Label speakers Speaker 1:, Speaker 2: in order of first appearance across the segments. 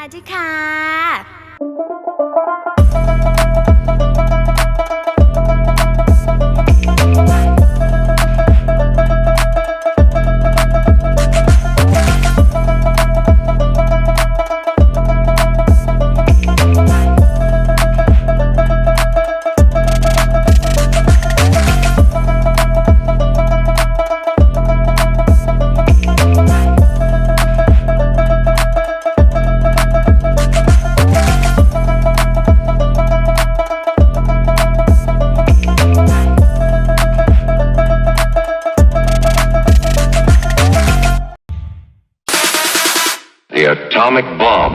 Speaker 1: วัสดีค่ะ
Speaker 2: The atomic bomb.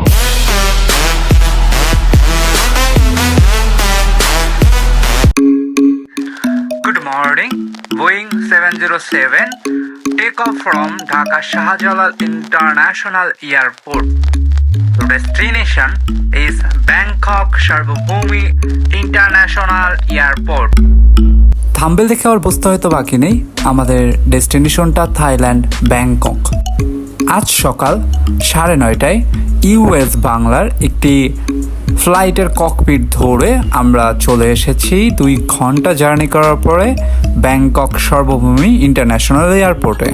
Speaker 3: Good morning. Boeing 707 take off from Dhaka Shahjalal International Airport. The destination is Bangkok Sarbabhumi International Airport. Thumbnail দেখে আর বুঝতে হয়তো বাকি নেই আমাদের ডেস্টিনেশনটা Thailand Bangkok. আজ সকাল 9:30টায় ইউএস বাংলার একটি ফ্লাইটের ককপিট ধরে আমরা চলে এসেছি 2 ঘন্টা জার্নি করার পরে ব্যাংকক সর্বভূমি ইন্টারন্যাশনাল এয়ারপোর্টে।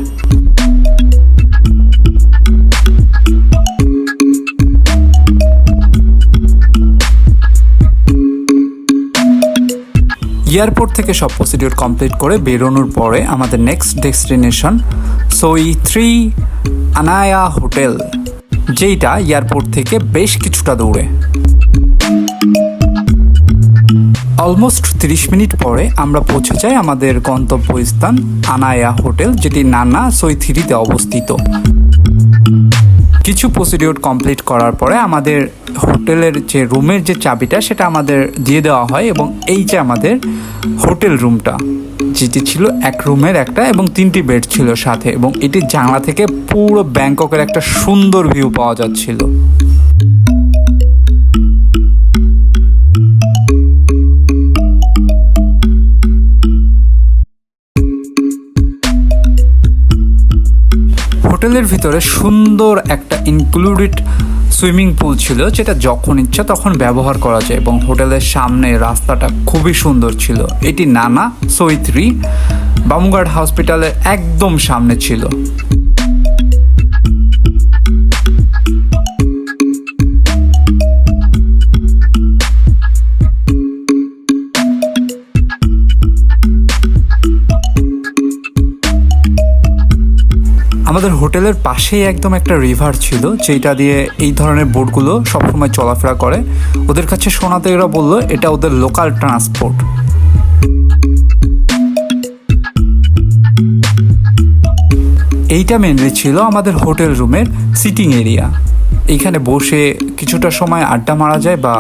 Speaker 3: এয়ারপোর্ট থেকে সব প্রসিডিউর কমপ্লিট করে বেরোনোর পরে আমাদের নেক্সট ডেস্টিনেশন সোই 3 আনায়া হোটেল, যেইটা এয়ারপোর্ট থেকে বেশ কিছুটা দূরে। অলমোস্ট 30 মিনিট পরে আমরা পৌঁছে যাই আমাদের গন্তব্যস্থান আনায়া হোটেল, যেটি নানা সোই 3-তে অবস্থিত। কিছু প্রসিডিউর কমপ্লিট করার পরে আমাদের হোটেলের যে রুমের যে চাবিটা সেটা আমাদের দিয়ে দেওয়া হয়, এবং এই যে আমাদের হোটেল রুমটা, যেটি ছিল এক রুমের একটা এবং 3টি বেড ছিল সাথে, এবং এটি জানলা থেকে পুরো ব্যাংককের একটা সুন্দর ভিউ পাওয়া যাচ্ছিল। হোটেলের ভিতরে সুন্দর একটা ইনক্লুডেড সুইমিং পুল ছিল, যেটা যখন ইচ্ছা তখন ব্যবহার করা যায়, এবং হোটেলের সামনে রাস্তাটা খুবই সুন্দর ছিল। এটি নানা সোই 3 বামুঘাট হসপিটালের একদম সামনে ছিল। আমাদের হোটেলের পাশেই একদম একটা রিভার ছিল, যেটা দিয়ে এই ধরনের বোটগুলো সবসময় চলাফেরা করে। ওদের কাছে শোনাতে এরা বললো এটা ওদের লোকাল ট্রান্সপোর্ট। এইটা মেনলি ছিল আমাদের হোটেল রুমের সিটিং এরিয়া। এইখানে বসে কিছুটা সময় আড্ডা মারা যায় বা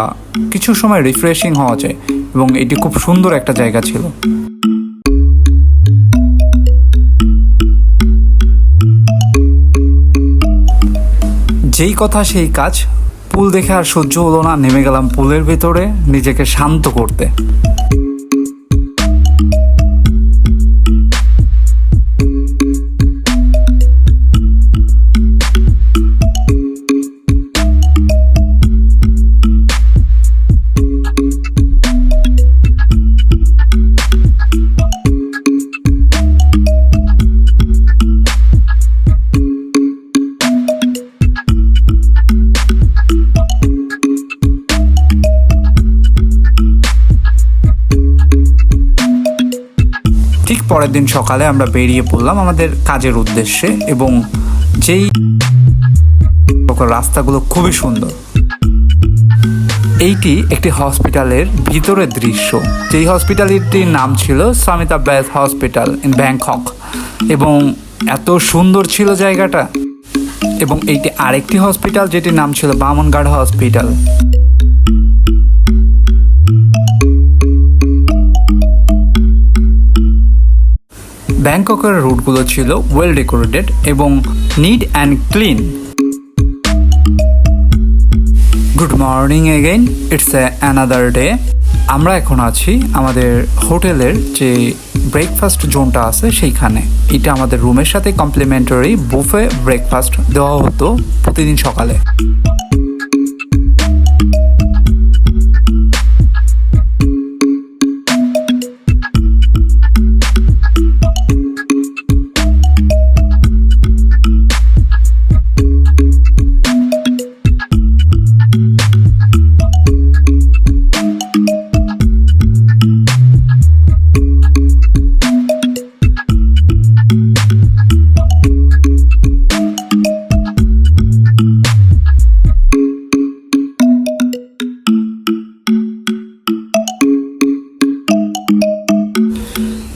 Speaker 3: কিছু সময় রিফ্রেশিং হওয়া যায়, এবং এটি খুব সুন্দর একটা জায়গা ছিল। যেই কথা সেই কাজ, পুল দেখে আর সহ্য হলো না, নেমে গেলাম পুলের ভেতরে নিজেকে শান্ত করতে। ঠিক পরের দিন সকালে আমরা বেরিয়ে পড়লাম আমাদের কাজের উদ্দেশ্যে, এবং যেই রাস্তাগুলো খুবই সুন্দর। এইটি একটি হসপিটালের ভিতরের দৃশ্য, যেই হসপিটালটির নাম ছিল Samita bathe hospital in Bangkok, এবং এত সুন্দর ছিল জায়গাটা। এবং এইটি আরেকটি হসপিটাল যেটির নাম ছিল বামনঘাট হসপিটাল। ব্যাংককের রুটগুলো ছিল ওয়েল ডেকোরেটেড এবং neat and clean. Good morning again, it's another day. আমরা এখন আছি আমাদের হোটেলের যে ব্রেকফাস্ট জোনটা আছে সেইখানে। এটা আমাদের রুমের সাথে কমপ্লিমেন্টারি বুফে ব্রেকফাস্ট দেওয়া হতো প্রতিদিন সকালে।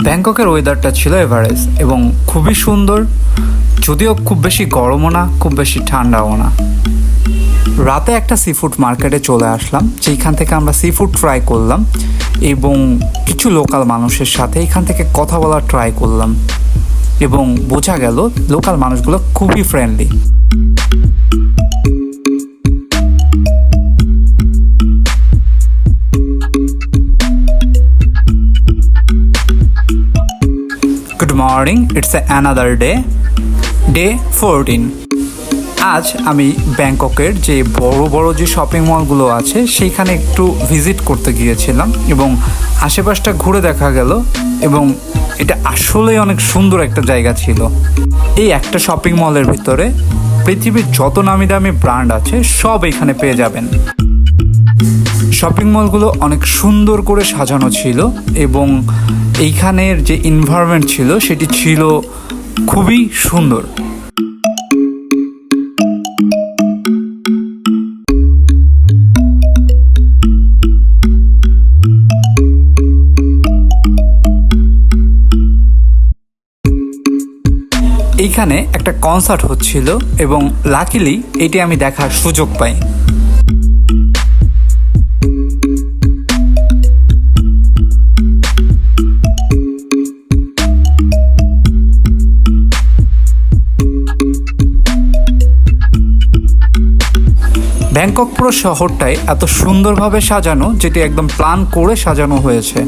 Speaker 3: ব্যাংককের ওয়েদারটা ছিল এভারেজ এবং খুবই সুন্দর, যদিও খুব বেশি গরমও না, খুব বেশি ঠান্ডাও না। রাতে একটা সি ফুড মার্কেটে চলে আসলাম, যেখান থেকে আমরা সি ফুড ট্রাই করলাম এবং কিছু লোকাল মানুষের সাথে এখান থেকে কথা বলার ট্রাই করলাম এবং বোঝা গেল লোকাল মানুষগুলো খুবই friendly. Good morning, it's another day 14। আজ আমি ব্যাংককের যে বড় বড় যে শপিং মলগুলো আছে সেইখানে একটু ভিজিট করতে গিয়েছিলাম এবং আশেপাশটা ঘুরে দেখা গেল এবং এটা আসলেই অনেক সুন্দর একটা জায়গা ছিল। এই একটা শপিং মলের ভিতরে পৃথিবীর যত নামি দামি ব্র্যান্ড আছে সব এখানে পেয়ে যাবেন। শপিং মলগুলো অনেক সুন্দর করে সাজানো ছিল এবং এইখানের যে এনভায়রনমেন্ট ছিল সেটি ছিল খুবই সুন্দর। এইখানে একটা কনসার্ট হচ্ছিল এবং লাকিলি এটি আমি দেখার সুযোগ পাই। ব্যাংকক পুরো শহরটাই এত সুন্দরভাবে সাজানো, যেটি একদম প্ল্যান করে সাজানো হয়েছে,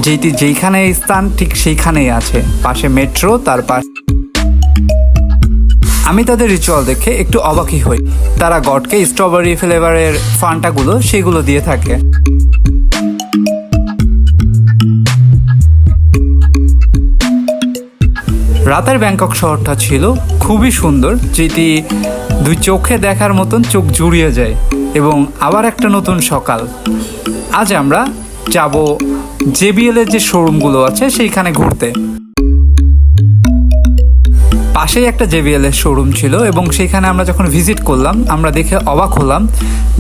Speaker 3: যেটি যেইখানে স্থান ঠিক সেইখানেই আছে, পাশে মেট্রো, তার পাশে। আমি তাদের রিচুয়াল দেখে একটু অবাকই হই। তারা গডকে স্ট্রবেরি ফ্লেভারের ফান্টাগুলো সেগুলো দিয়ে থাকে। রাতের ব্যাংকক শহরটা ছিল খুবই সুন্দর, যেটি দুই চোখে দেখার মতন চোখ জুড়িয়ে যায় এবং আবার একটা নতুন সকাল। আজ আমরা যাব JBL এর যে শোরুমগুলো আছে সেইখানে ঘুরতে। পাশেই একটা JBL এর শোরুম ছিল এবং সেইখানে আমরা যখন ভিজিট করলাম আমরা দেখে অবাক হলাম,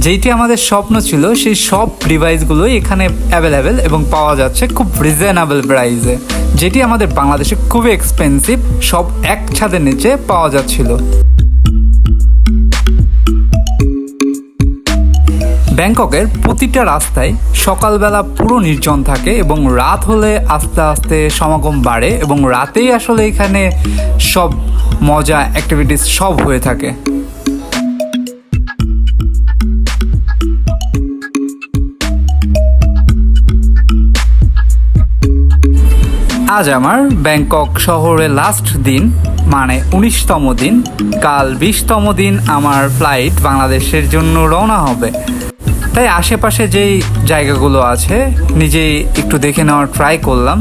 Speaker 3: যেইটি আমাদের স্বপ্ন ছিল সেই সব ডিভাইসগুলোই এখানে অ্যাভেলেবেল এবং পাওয়া যাচ্ছে খুব রিজনেবল প্রাইসে, যেটি আমাদের বাংলাদেশে খুবই এক্সপেন্সিভ, সব এক ছাদের নিচে পাওয়া যাচ্ছিল। ব্যাংককের প্রতিটা রাস্তায় সকালবেলা পুরো নির্জন থাকে এবং রাত হলে আস্তে আস্তে সমাগম বাড়ে এবং রাতেই আসলে এখানে সব মজা অ্যাক্টিভিটিস সব হয়ে থাকে। আজ আমার ব্যাংকক শহরে লাস্ট দিন, মানে 19তম দিন। কাল 20তম দিন আমার ফ্লাইট বাংলাদেশের জন্য রওনা হবে, তাই আশেপাশে যেই জায়গাগুলো আছে নিজেই একটু দেখে নেওয়ার ট্রাই করলাম।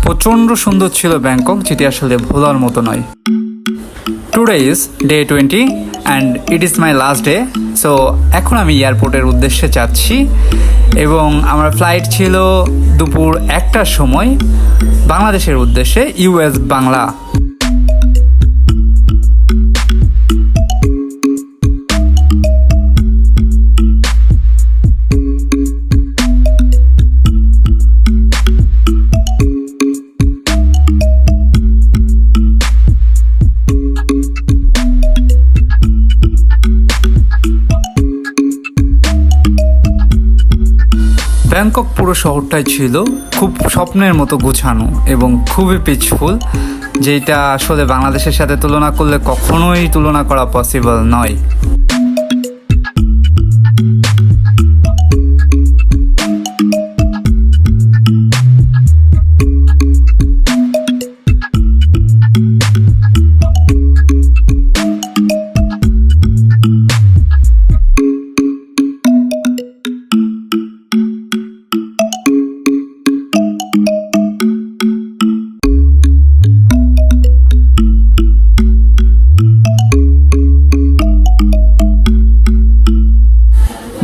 Speaker 3: প্রচণ্ড সুন্দর ছিল ব্যাংকক, যেটি আসলে ভোলার মতো নয়। Today is day 20 and it is my last day. So এখন আমি এয়ারপোর্টের উদ্দেশ্যে যাচ্ছি এবং আমার ফ্লাইট ছিল দুপুর 1টার সময় বাংলাদেশের উদ্দেশ্যে, US বাংলা। ব্যাংকক পুরো শহরটাই ছিল খুব স্বপ্নের মতো গোছানো এবং খুবই পিসফুল, যেটা আসলে বাংলাদেশের সাথে তুলনা করলে কখনোই তুলনা করা পসিবল নয়।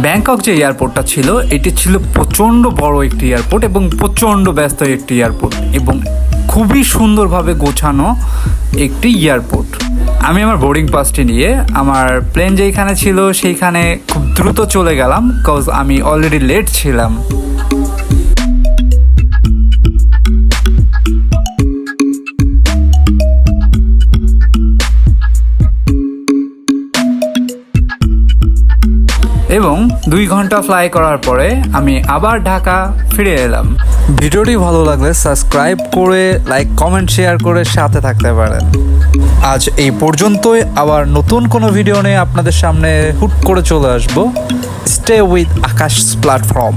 Speaker 3: ব্যাংকক যে এয়ারপোর্টটা ছিল এটি ছিল প্রচণ্ড বড় একটি এয়ারপোর্ট এবং প্রচণ্ড ব্যস্ত একটি এয়ারপোর্ট এবং খুবই সুন্দরভাবে গোছানো একটি এয়ারপোর্ট। আমি আমার বোর্ডিং পাসটি নিয়ে আমার প্লেন যেইখানে ছিল সেইখানে খুব দ্রুত চলে গেলাম, কজ আমি অলরেডি লেট ছিলাম। এবং 2 ঘন্টা ফ্লাই করার পরে আমি আবার ঢাকা ফিরে এলাম। ভিডিওটি ভালো লাগলে সাবস্ক্রাইব করে লাইক কমেন্ট শেয়ার করে সাথে থাকতে পারেন। আজ এই পর্যন্তই, আবার নতুন কোনো ভিডিও নিয়ে আপনাদের সামনে হুট করে চলে আসবো। Stay with Akash platform.